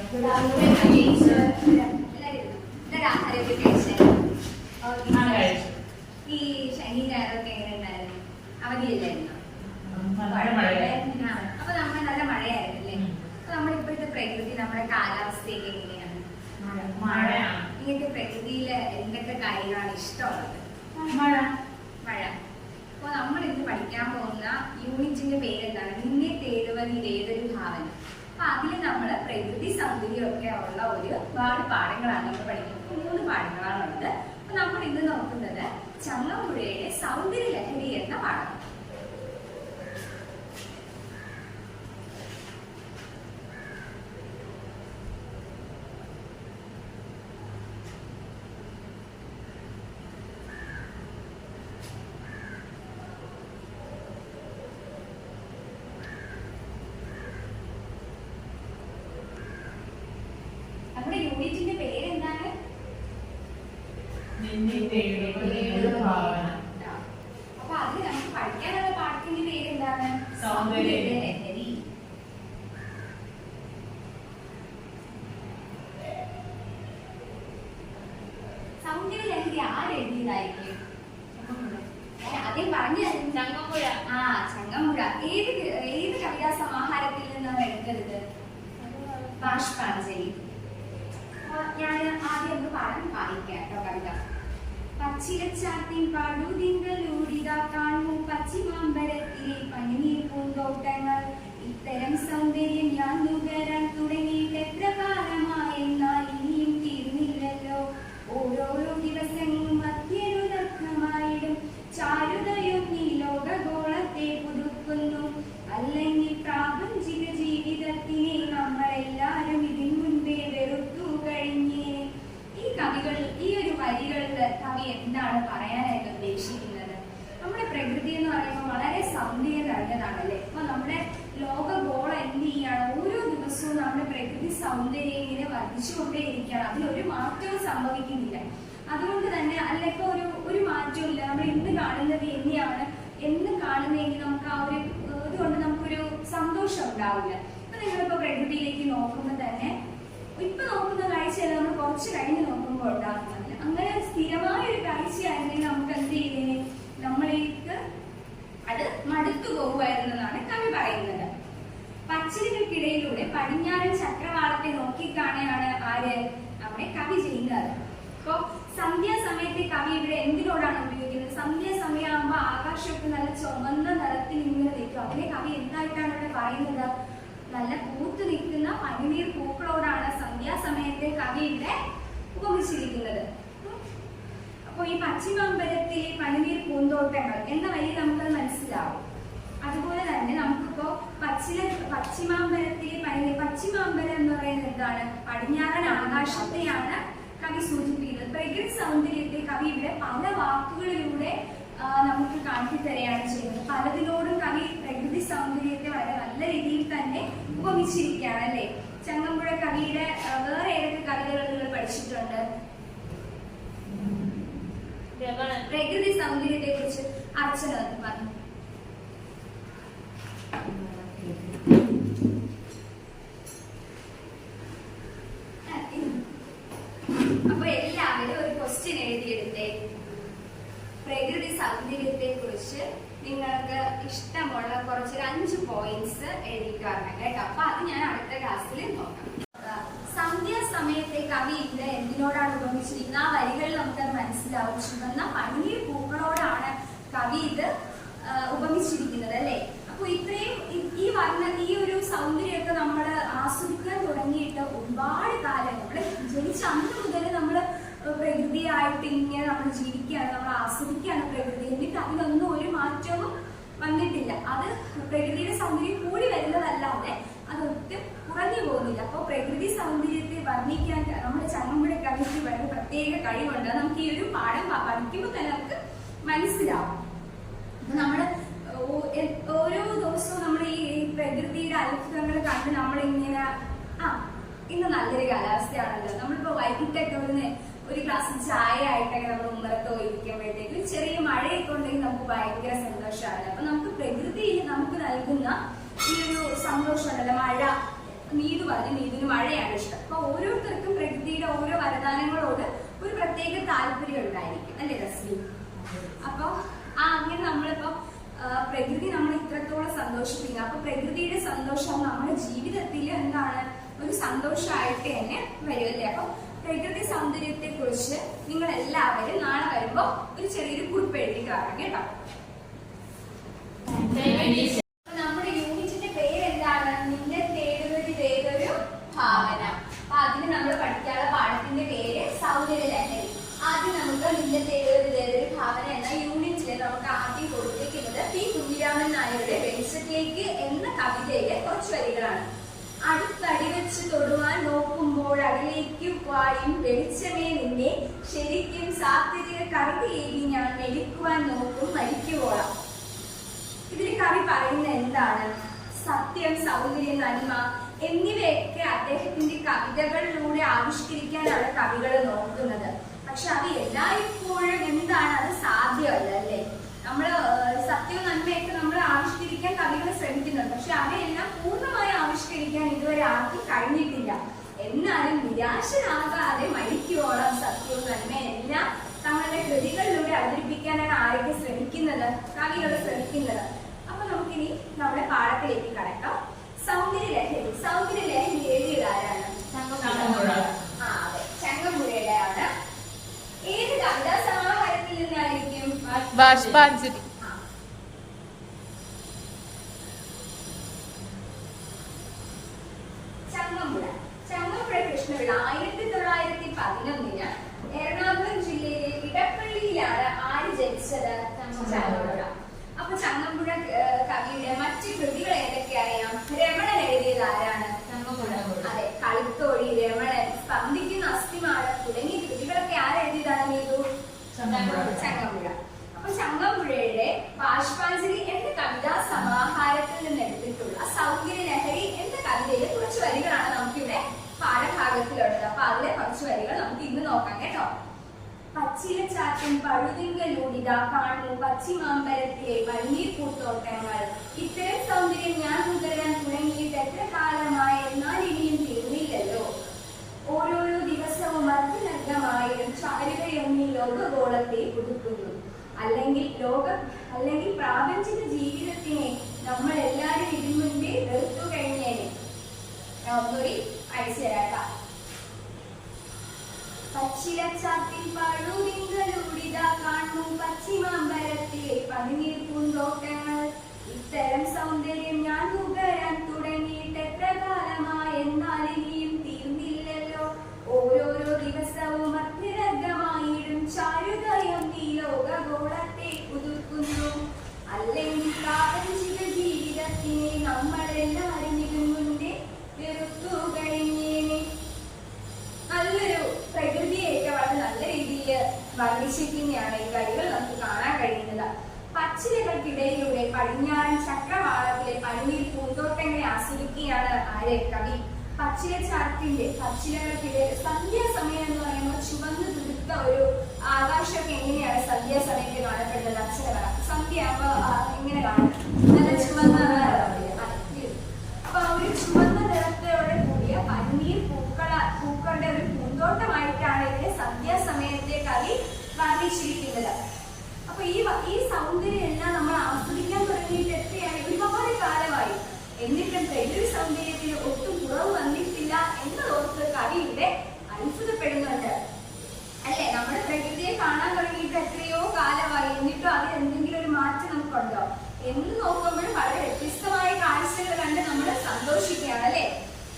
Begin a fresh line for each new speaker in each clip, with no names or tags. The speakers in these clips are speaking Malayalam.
ഈ ശനി ഞായറൊക്കെ എങ്ങനെ ഉണ്ടായിരുന്നു? അവധിയില്ലായിരുന്നു? അപ്പൊ നമ്മൾ നല്ല മഴയായിരുന്നല്ലേ? അപ്പൊ നമ്മളിപ്പോഴത്തെ പ്രകൃതി, നമ്മുടെ കാലാവസ്ഥയൊക്കെ എങ്ങനെയാണ്? ഇങ്ങനത്തെ പ്രകൃതിയില് എന്തൊക്കെ കാര്യങ്ങളാണ് ഇഷ്ടമുള്ളത്? മഴ. അപ്പൊ നമ്മൾ ഇന്ന് പഠിക്കാൻ പോകുന്ന യൂണിറ്റിന്റെ പേരെന്താണ്? നിന്നെ തേടുവൻ ഇതേതൊരു ഭാവന. അപ്പൊ അതില് നമ്മള് പ്രകൃതി സൗന്ദര്യമൊക്കെ ഉള്ള ഒരുപാട് പാഠങ്ങളാണ് നമ്മൾ പഠിക്കുന്നത്. 3 പാഠങ്ങളാണുള്ളത്. അപ്പൊ നമ്മൾ ഇന്ന് നോക്കുന്നത് ചങ്ങമ്പുഴയുടെ സൗന്ദര്യ ലഹരി എന്ന പാഠം. നമ്മുടെ യൂണിറ്റിന്റെ പേരെന്താണ്? അപ്പൊ അതിൽ നമുക്ക് പഠിക്കാനുള്ള പാഠത്തിന്റെ പേരെന്താണ്? സൗന്ദര്യ ലഹരി. സൗന്ദര്യ ലഹരി ആരെഴുതിയതായിരിക്കും? ആദ്യം പറഞ്ഞു ചങ്ങമ്പുഴ. ചങ്ങമ്പുഴ. ഏത് കവിതാ സമാഹാരത്തിൽ നിന്നാണ് എടുത്തത്? ബാഷ്പാഞ്ജലി. ഞാൻ ആദ്യം ഒന്ന് പാഠം വായിക്കാം കേട്ടോ. കവിത. പച്ചിലച്ചാത്തിൻ പടുതിങ്കലൂടിത കാണൂ പശ്ചിമാമ്പരത്തിലെ പനിനീർ പൂന്തോട്ടങ്ങൾ. ഇത്തരം സൗന്ദര്യം ഞാൻ നുകരാൻ തുടങ്ങിയിട്ട് എത്ര കാലമായെന്നാൽ ഇനിയും തീർന്നില്ലല്ലോ. ഓരോരോ ദിവസവും അത്യരുദഗ്ധമായിടും ചാരുതയും ഈ ലോകഗോളത്തെ പുതുക്കുന്നു. അല്ലെങ്കിൽ പ്രാപഞ്ചിക ജീവിതത്തിനെ നമ്മളെല്ലാരും ഇതിനു മുൻപേ വെറുത്തു കഴിഞ്ഞേ. ഈ ഒരു വരികളിൽ കവി എന്താണ് പറയാനായിട്ട് ഉദ്ദേശിക്കുന്നത്? നമ്മുടെ പ്രകൃതി എന്ന് പറയുമ്പോൾ വളരെ സൗന്ദര്യം നിറഞ്ഞതാണല്ലേ. അപ്പൊ നമ്മുടെ ലോകഗോളം എന്ത് ചെയ്യാണ്? ഓരോ ദിവസവും നമ്മുടെ പ്രകൃതി സൗന്ദര്യം ഇങ്ങനെ വർദ്ധിച്ചുകൊണ്ടേയിരിക്കുകയാണ്. അതിലൊരു മാറ്റവും സംഭവിക്കുന്നില്ല. അതുകൊണ്ട് തന്നെ അതിലൊക്കെ ഒരു മാറ്റവും ഇല്ല. നമ്മൾ ഇന്ന് കാണുന്നത് എങ്ങനെയാണ് എന്ന് കാണുന്നതെങ്കിൽ നമുക്ക് ആ ഒരു ഇതുകൊണ്ട് നമുക്കൊരു സന്തോഷം ഉണ്ടാവില്ല. ഇപ്പൊ നിങ്ങളിപ്പോ പ്രകൃതിയിലേക്ക് നോക്കുമ്പോൾ തന്നെ ഇപ്പൊ നോക്കുന്ന കാഴ്ചയല്ല നമ്മൾ കുറച്ച് കഴിഞ്ഞ് നോക്കുമ്പോൾ ഉണ്ടാകുന്നത്. അങ്ങനെ സ്ഥിരമായ ഒരു കാഴ്ചയായിരുന്നെങ്കിൽ നമുക്ക് എന്ത് ചെയ്തേനെ? നമ്മളേക്ക് അത് മടുത്തു പോകുമായിരുന്നെന്നാണ് കവി പറയുന്നത്. പച്ചിലകൾക്കിടയിലൂടെ പടിഞ്ഞാറൻ ചക്രവാളത്തെ നോക്കിക്കാണുകയാണ് ആര്? നമ്മുടെ കവി ചെയ്യുന്നത്. അപ്പൊ സന്ധ്യാസമയത്തെ കവി ഇവിടെ എന്തിനോടാണ് ഉപയോഗിക്കുന്നത്? സന്ധ്യാസമയമാകുമ്പോ ആകാശമൊക്കെ നല്ല ചുമന്ന നിറത്തിൽ ഇങ്ങനെ നിൽക്കും. അതിനെ കവി എന്തായിട്ടാണ് ഇവിടെ പറയുന്നത്? നല്ല പൂത്തു നിൽക്കുന്ന പനിനീർ പൂക്കളോടാണ് സന്ധ്യാസമയത്തെ കവി ഇവിടെ ഉപമിച്ചിരിക്കുന്നത്. അപ്പൊ ഈ പശ്ചിമാമ്പരത്തിലെ പനിനീർ പൂന്തോട്ടങ്ങൾ എന്ന വരി നമുക്കത് മനസ്സിലാവും. അതുപോലെ തന്നെ നമുക്കിപ്പോ പശ്ചിമാമ്പരത്തിലെ പനിനീർ, പശ്ചിമാമ്പരം എന്ന് പറയുന്നത് എന്താണ്? പടിഞ്ഞാറൻ ആകാശത്തെയാണ് കവി സൂചിപ്പിക്കുന്നത്. പ്രകൃതി സൗന്ദര്യത്തെ കവി ഇവിടെ പല വാക്കുകളിലൂടെ നമുക്ക് കാണിച്ചു തരികയാണ് ചെയ്യുന്നത്. പലതിനോടും കവി പ്രകൃതി സൗന്ദര്യത്തെ വളരെ നല്ല രീതിയിൽ തന്നെ ഉപമിച്ചിരിക്കുകയാണ് അല്ലെ. ചങ്ങമ്പുഴ കവിയുടെ വേറെ ഏതൊക്കെ കവിതകൾ നിങ്ങൾ പഠിച്ചിട്ടുണ്ട്? പ്രകൃതി സൗന്ദര്യത്തെ കുറിച്ച് അർച്ചന പറഞ്ഞു. അപ്പൊ എല്ലാവരും ഒരു ക്വസ്റ്റ്യൻ എഴുതിയെടുത്തേ. പ്രകൃതി സൗന്ദര്യത്തെ കുറിച്ച് നിങ്ങൾക്ക് ഇഷ്ടമുള്ള കുറച്ച് 5 പോയിന്റ്സ് എഴുതിക്കാറുണ്ട് കേട്ടോ. അപ്പൊ അത് ഞാൻ അടുത്ത ക്ലാസ്സിൽ നോക്കാം. സന്ധ്യാസമയത്തെ കവി ഇവിടെ എന്തിനോടാണ് ഉപമിച്ചിരിക്കുന്നത്? ആ വരികളിൽ നമുക്കത് മനസ്സിലാവും. ചുവന്ന പനിനീർ പൂക്കളോടാണ് കവി ഇത് ഉപമിച്ചിരിക്കുന്നത് അല്ലെ. അപ്പൊ ഇത്രയും ഈ ഒരു സൗന്ദര്യമൊക്കെ നമ്മൾ ആസ്വദിക്കാൻ തുടങ്ങിയിട്ട് ഒരുപാട് കാലം, നമ്മള് ജനിച്ച അന്ന് മുതൽ നമ്മള് പ്രകൃതിയായിട്ട് ഇങ്ങനെ നമ്മൾ ജീവിക്കുകയാണ്, നമ്മൾ ആസ്വദിക്കുകയാണ് പ്രകൃതി. എന്നിട്ട് അതിനൊന്നും ഒരു മാറ്റവും വന്നിട്ടില്ല. അത് പ്രകൃതിയുടെ സൗന്ദര്യം കൂടി വരുന്നതല്ലാതെ അതൊട്ടും കുറഞ്ഞു പോകുന്നില്ല. അപ്പൊ പ്രകൃതി സൗന്ദര്യത്തെ വർണ്ണിക്കാൻ നമ്മുടെ ചങ്ങമ്പുഴ കവിക്ക് വളരെ പ്രത്യേക കഴിവുണ്ട്. നമുക്ക് ഈ ഒരു പാഠം പഠിക്കുമ്പോൾ തന്നെ നമുക്ക് മനസ്സിലാവും. അപ്പൊ നമ്മള് ഓരോ ദിവസവും നമ്മൾ ഈ പ്രകൃതിയുടെ അത്ഭുതങ്ങൾ കണ്ട് നമ്മളിങ്ങനെ ഇന്ന് നല്ലൊരു കാലാവസ്ഥയാണല്ലോ, നമ്മളിപ്പോ വൈകിട്ടൊക്കെ ഒരു ഗ്ലാസ് ചായ ആയിട്ടൊക്കെ നമ്മൾ ഉമ്മറത്തോ ഇരിക്കുമ്പോഴത്തേക്കും ചെറിയ മഴയൊക്കെ ഉണ്ടെങ്കിൽ നമുക്ക് ഭയങ്കര സന്തോഷമാണ്. അപ്പൊ നമുക്ക് പ്രകൃതിയിൽ നമുക്ക് നൽകുന്ന ഈ ഒരു സന്തോഷമുണ്ടല്ലോ, മഴ നീതു പറഞ്ഞു നീതിന് മഴയാണ് ഇഷ്ടം. അപ്പൊ ഓരോരുത്തർക്കും പ്രകൃതിയുടെ ഓരോ വരദാനങ്ങളോട് ഒരു പ്രത്യേക താല്പര്യം ഉണ്ടായിരിക്കും അല്ലേ റസ്മി? അപ്പൊ അങ്ങനെ നമ്മളിപ്പോ പ്രകൃതി നമ്മൾ ഇത്രത്തോളം സന്തോഷിപ്പിക്കുക. അപ്പൊ പ്രകൃതിയുടെ സന്തോഷം നമ്മുടെ ജീവിതത്തിൽ എന്താണ് ഒരു സന്തോഷമായിട്ട് തന്നെ വരും അല്ലേ? അപ്പൊ പ്രകൃതി സൗന്ദര്യത്തെ കുറിച്ച് നിങ്ങൾ എല്ലാവരും നാളെ വരുമ്പോ ഒരു ചെറിയൊരു കുറിപ്പ് എഴുതിയിട്ട് വരണം കേട്ടോ. നമ്മുടെ യൂണിറ്റിന്റെ പേര് എന്താണ്? നിന്നെ തേടുന്നതിലേതൊരു ഭാവന. അപ്പൊ അതിന് നമ്മൾ പഠിക്കാനുള്ള പാഠത്തിന്റെ പേര് സൗന്ദര്യലഹരി. ആദ്യം നമുക്ക് നിന്നെ തേടുന്നതിലേതൊരു ഭാവന എന്ന യൂണിറ്റില് നമുക്ക് ആദ്യം കൊടുത്തിരിക്കുന്നത് പി കുഞ്ഞിരാമൻ നായരുടെ വെളിച്ചത്തിലേക്ക് എന്ന കവിതയിലെ കുറച്ച് വരികളാണ്. അടുത്തടി വെച്ച് തൊടുവാൻ നോക്കുമ്പോൾ അകലേക്ക് വായും വെളിച്ചമേ നിന്നെ ശരിക്കും സാധ്യതയെ കറുകയേകി ഞാൻ മെലിക്കുവാൻ നോക്കും മരിക്കുവോളാം. ഇതിൽ കവി പറയുന്നത് എന്താണ്? സത്യം, സൗന്ദര്യം, നന്മ എന്നിവയൊക്കെ അദ്ദേഹത്തിന്റെ കവിതകളിലൂടെ ആവിഷ്കരിക്കാനാണ് കവികൾ നോക്കുന്നത്. പക്ഷെ അത് എല്ലായ്പ്പോഴും എന്താണ്, അത് സാധ്യമല്ല അല്ലേ? നമ്മള് സത്യവും നന്മയൊക്കെ നമ്മൾ ആവിഷ്കരിക്കാൻ കവികൾ ശ്രമിക്കുന്നുണ്ട്. പക്ഷെ അവയെല്ലാം പൂർണ്ണമായി ആവിഷ്കരിക്കാൻ ഇതുവരെ ആർക്കും കഴിഞ്ഞിട്ടില്ല. എന്നാലും നിരാശനാകാതെ മരിക്കുവോളം സത്യവും നന്മയും എല്ലാം തങ്ങളുടെ കൃതികളിലൂടെ അവതരിപ്പിക്കാനാണ് ആരൊക്കെ ശ്രമിക്കുന്നത്? കവികൾ ശ്രമിക്കുന്നത്. അപ്പൊ നമുക്കിനി നമ്മുടെ പാഠത്തിലേക്ക് കടക്കാം. സൗന്ദര്യലഹരി. സൗന്ദര്യലഹരി എഴുതിയത് ആരാണ്? അതെ, ചങ്ങമ്പുഴയുടെയാണ്. ഏത് കവിതാ സമാഹാരത്തിൽ നിന്നായിരിക്കും? ചങ്ങമ്പുഴ കൃഷ്ണപിള്ള 1911 എറണാകുളം ജില്ലയിലെ ഇടപ്പള്ളിയിലാണ് ആര് ജനിച്ചത്? ചങ്ങമ്പുഴ. അപ്പൊ ചങ്ങമ്പുഴ കവിയുടെ മറ്റ് കൃതികൾ ഏതൊക്കെയറിയാം? രമണൻ എഴുതിയത് ആരാണ്? അതെ, കളിത്തോഴി, രമണൻ, സ്പന്ദിക്കുന്ന അസ്ഥിമാരം തുടങ്ങിയ കൃതികളൊക്കെ ആരെഴുതിയതാണ്? നീതു? ചങ്ങമ്പുഴ. അപ്പൊ ചങ്ങമ്പുഴയുടെ ബാഷ്പാഞ്ജലി എന്ന കവിതാ സമാഹാരത്തിൽ നിന്ന് എടുത്തിട്ടുള്ള സൗന്ദര്യലഹരി എന്ന കവിതയിലെ കുറച്ച് വരികളാണ് നമുക്കിവിടെ പാഠഭാഗത്തിലുള്ളത്. അപ്പൊ അതിലെ കുറച്ച് വരികൾ നമുക്ക് ഇന്ന് നോക്കാം കേട്ടോ. പച്ചില ചാറ്റും പഴുതിങ്കലൂടിത കാണുന്നു പശ്ചിമാമ്പലത്തിലെ പനിനീർ പൂത്തോട്ടങ്ങൾ. ഇത്തരം സൗന്ദര്യം ഞാൻ നുകരാൻ തുടങ്ങിയിട്ട് എത്ര കാലമായി, എന്നാൽ ഇനിയും തീർന്നില്ലല്ലോ. ഓരോരോ ദിവസവും അർദ്ധനഗ്നമായും ചാരുകയൊന്നി ലോകഗോളത്തെ പുതുക്കുന്നു. അല്ലെങ്കിൽ പ്രാപഞ്ചിക ജീവിതത്തിനെ നമ്മൾ എല്ലാവരും ഇതിനുമുൻപേ വെറുത്തു കഴിഞ്ഞേനെ. ഒന്നുകൂടി അയച്ചു തരാം. പച്ചിലച്ചാത്തിൽ പഴുതിങ്കലൂടിത കാണുന്നു പശ്ചിമാമ്പലത്തിലെ പനിനീർ പൂന്തോട്ടങ്ങൾ. ഇത്തരം സൗന്ദര്യം ഞാൻ നുകരാൻ തുടങ്ങിയിട്ട് എത്ര കാലമായി, എന്നാൽ ഇനിയും തീർന്നില്ലല്ലോ. ഓരോരോ ദിവസവും അത്യരംഗമായിടും ചാരുകയും ഈ ലോകഗോളത്തെ പുതുക്കുന്നു. അല്ലെങ്കിൽ പ്രാപഞ്ചിക ജീവിതത്തിനെ നമ്മളെല്ലാവരും ഇതിനുമുന്നേ വെറുത്തു കഴിഞ്ഞേനെ. നല്ലൊരു പ്രകൃതിയൊക്കെ വളരെ നല്ല രീതിയിൽ വർണ്ണിച്ചിരിക്കുന്നതാണ് ഈ വരികൾ നമുക്ക് കാണാൻ കഴിയുന്നത്. പച്ചിലകൾക്കിടയിലൂടെ പടിഞ്ഞാറൻ ചക്രവാളത്തിലെ പനിനീർ പൂന്തോട്ടങ്ങളെ ആസ്വദിക്കുകയാണ് ആരെ? കവി. പച്ചിലകൾക്കിടയിൽ സന്ധ്യാസമയം എന്ന് പറയുമ്പോൾ ചുവന്ന് തുടുത്ത ഒരു ആകാശമൊക്കെ എങ്ങനെയാണ് സന്ധ്യാസമയത്ത് കാണപ്പെടുന്നത്? അക്ഷരകല സന്ധ്യ ആകുമ്പോ എങ്ങനെ കാണും? നല്ല ചുവന്ന. അപ്പൊ ഒരു ചുവന്ന നിറത്തോടെ കൂടിയ പനിനീർ പൂക്കളുടെ ഒരു പൂന്തോട്ടമായിട്ടാണ് ഇതിനെ സന്ധ്യാസമയത്തെ കവി വർണ്ണിച്ചിരിക്കുന്നത്. അപ്പൊ ഈ സൗന്ദര്യം എല്ലാം നമ്മൾ ആസ്വദിക്കാൻ തുടങ്ങിയിട്ട് എത്രയാണ്? ഒരുപാട് കാലമായി. എന്നിട്ടും പ്രകൃതി സൗന്ദര്യത്തിന് ഒട്ടും കുറവ് വന്നിട്ടില്ല എന്നതോർത്ത് കവി ഇവിടെ അത്ഭുതപ്പെടുന്നുണ്ട് അല്ലെ? നമ്മുടെ പ്രകൃതിയെ കാണാൻ തുടങ്ങിയിട്ട് എത്രയോ കാലമായി, എന്നിട്ടും അതിൽ എന്തെങ്കിലും ഒരു മാറ്റം നമുക്കുണ്ടോ എന്ന് നോക്കുമ്പോഴും വളരെ വ്യത്യസ്തമായ കാഴ്ചകൾ കണ്ട് നമ്മൾ സന്തോഷിക്കുകയാണ് അല്ലെ?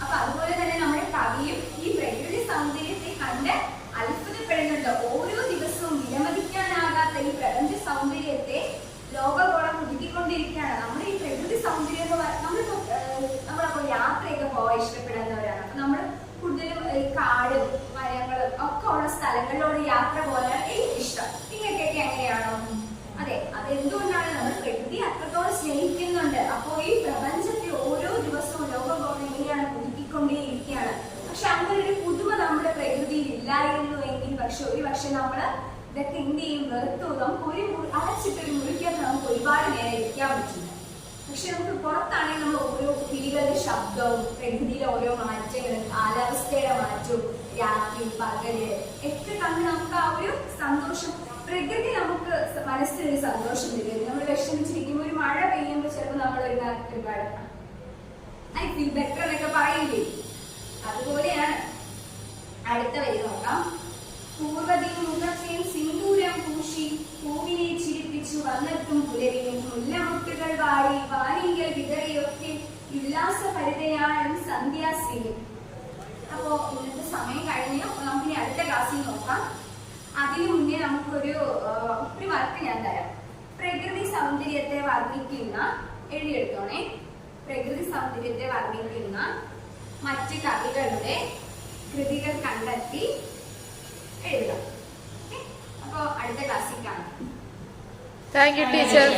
അപ്പൊ അതുപോലെ തന്നെ നമ്മുടെ കവിയും ഈ പ്രകൃതി സൗന്ദര്യത്തെ കണ്ട് അത്ഭുതപ്പെടുന്നുണ്ട്. ഓരോ ദിവസവും വിലമതിക്കാനാകാത്ത ഈ പ്രപഞ്ച സൗന്ദര്യത്തെ ലോകഗോളം പുതുക്കിക്കൊണ്ടിരിക്കുകയാണ്. നമ്മുടെ ഈ പ്രകൃതി സൗന്ദര്യം നമ്മളിപ്പോ യാത്രയൊക്കെ പോകാൻ ഇഷ്ടപ്പെടുന്നവരാണ്. അപ്പൊ നമ്മൾ കൂടുതലും കാടും മരങ്ങളും ഒക്കെ ഉള്ള സ്ഥലങ്ങളിലോട് യാത്ര പോകാനാണ് എനിക്ക് ഇഷ്ടം. നിങ്ങൾക്കൊക്കെ എങ്ങനെയാണോ? അതെ, അതെന്തുകൊണ്ടാണ്? നമ്മൾ പ്രകൃതി അത്രത്തോളം സ്നേഹിക്കുന്നുണ്ട്. അപ്പോ ഈ പ്രപഞ്ചത്തിൽ ഓരോ ദിവസവും ലോകഗോളം എങ്ങനെയാണ് പുതുക്കിക്കൊണ്ടേയിരിക്കുകയാണ്. പക്ഷെ അങ്ങനെ ഒരു പുതുമ നമ്മുടെ പ്രകൃതിയിൽ ഇല്ലായിരുന്നു എങ്കിൽ പക്ഷെ നമ്മള് ഇതൊക്കെ എന്ത് ചെയ്യും? വെറുത്തു. നമുക്ക് അടച്ചിട്ടൊരു മുറിക്കകത്ത് നമുക്ക് ഒരുപാട് നേരം ഇരിക്കാൻ പറ്റില്ല.
പക്ഷെ നമുക്ക് പുറത്താണെങ്കിൽ നമ്മൾ ഓരോ കിളികളുടെ ശബ്ദവും പ്രകൃതിയിലെ ഓരോ മാറ്റങ്ങളും കാലാവസ്ഥയുടെ മാറ്റവും രാത്രി പകല് ഒക്കെ കണ്ട് നമുക്ക് ആ ഒരു സന്തോഷം പ്രകൃതി നമുക്ക് മനസ്സിനൊരു സന്തോഷം തരും. നമ്മൾ വിഷമിച്ചിരിക്കുമ്പോൾ ഒരു മഴ പെയ്യുമ്പോൾ ചിലപ്പോൾ നമ്മൾ ഒരുപാട് ഐ ഫീൽ ബെറ്റർ എന്നൊക്കെ പറയില്ലേ, അതുപോലെയാണ്. അടുത്ത വരി നോക്കാം. പൂർവ്വതി മുഖത്തേൻ സിന്ദൂരം പൂശി പൂവിനെ ചിരിപ്പിച്ചു വന്നെത്തും പുലരിയും മുല്ലമുട്ടുകൾ വാരി വാനിയൽ വിതറിയൊക്കെ ഉല്ലാസഭരിതയാണ് സന്ധ്യാശ്രീയും. അപ്പോ ഇന്നത്തെ സമയം കഴിഞ്ഞു, നമുക്കിനി അടുത്ത ക്ലാസ്സിൽ നോക്കാം. അതിനു മുന്നേ നമുക്കൊരു വർക്ക് ഞാൻ തരാം. പ്രകൃതി സൗന്ദര്യത്തെ വർണ്ണിക്കുന്ന, എഴുതിയെടുത്തോണേ, പ്രകൃതി സൗന്ദര്യത്തെ വർണ്ണിക്കുന്ന മറ്റ് കവികളുടെ കൃതികൾ കണ്ടെത്തി എഴുതാം. അപ്പോ അടുത്ത ക്ലാസ്സിൽ കാണാം.
Thank you teacher.